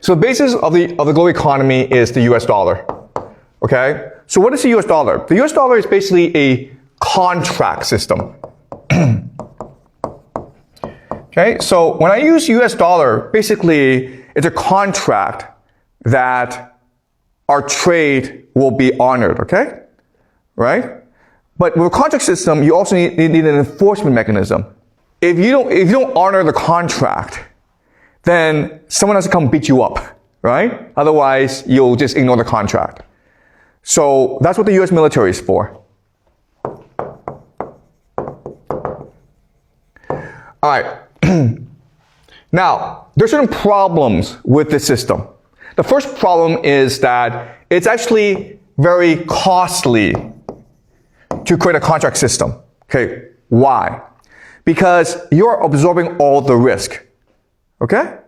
So the basis of the global economy is the US dollar. Okay? So what is the US dollar? The US dollar is basically a contract system. Okay? So when I use US dollar, basically it's a contract that our trade will be honored, okay? Right? But with a contract system, you also need an enforcement mechanism. If you don't honor the contract, then someone has to come beat you up, right? Otherwise, you'll just ignore the contract. So that's what the US military is for. All right. Now, there's certain problems with this system. The first problem is that it's actually very costly to create a contract system. Okay, why? Because you're absorbing all the risk. Okay?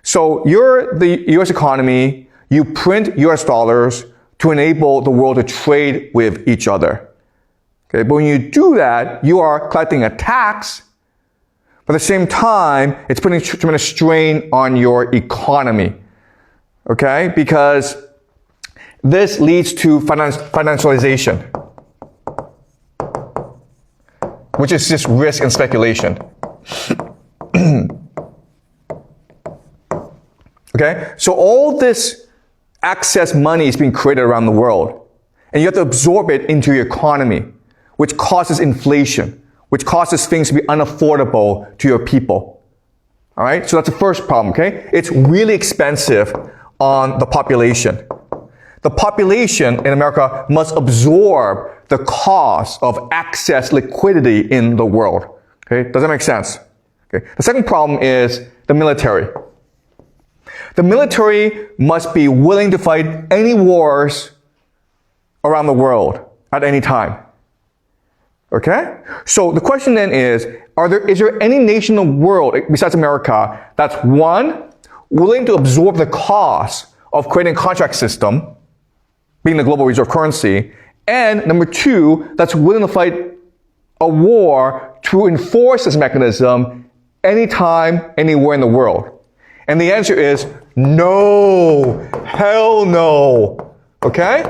So you're the US economy, you print US dollars to enable the world to trade with each other. Okay, but when you do that, you are collecting a tax, but at the same time, it's putting tremendous strain on your economy. Okay? Because this leads to financialization, which is just risk and speculation. Okay? So all this excess money is being created around the world, and you have to absorb it into your economy, which causes inflation, which causes things to be unaffordable to your people. All right? So that's the first problem, okay? It's really expensive on the population. The population in America must absorb the cost of excess liquidity in the world. Okay? Does that make sense? Okay. The second problem is the military. The military must be willing to fight any wars around the world at any time. Okay? So the question then is there any nation in the world besides America that's one, willing to absorb the cost of creating a contract system, being the global reserve currency, and number two, that's willing to fight a war to enforce this mechanism anytime, anywhere in the world? And the answer is no. Hell no. Okay?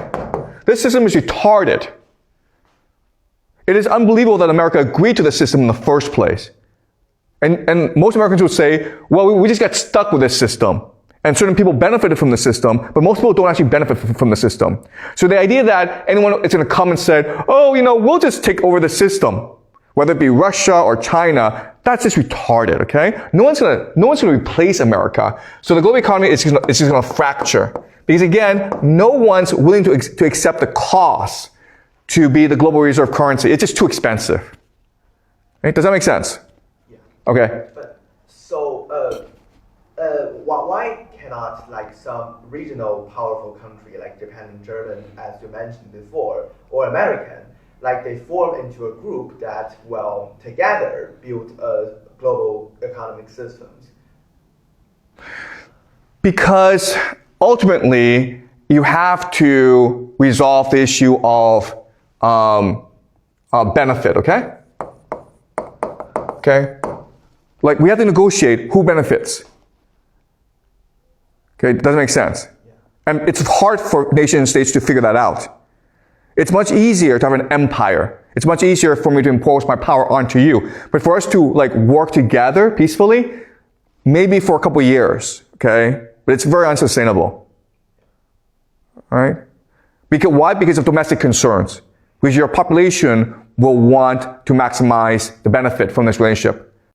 This system is retarded. It is unbelievable that America agreed to this system in the first place. And most Americans would say, well, we just got stuck with this system. And certain people benefited from the system, but most people don't actually benefit from the system. So the idea that anyone is going to come and say, oh, we'll just take over the system, whether it be Russia or China, that's just retarded, okay? No one's going to replace America. So the global economy is just going to fracture. Because again, no one's willing to accept the cost to be the global reserve currency. It's just too expensive. Okay? Does that make sense? Yeah. Okay. But so, why cannot like some regional powerful country like Japan and Germany, as you mentioned before, or American, like they form into a group that will together build a global economic systems? Because ultimately, you have to resolve the issue of benefit, okay? Okay? Like, we have to negotiate who benefits. Okay, does that make sense? Yeah. And it's hard for nation states to figure that out. It's much easier to have an empire. It's much easier for me to impose my power onto you. But for us to like work together peacefully, maybe for a couple of years, okay? But it's very unsustainable. All right? Why? Because of domestic concerns. Because your population will want to maximize the benefit from this relationship.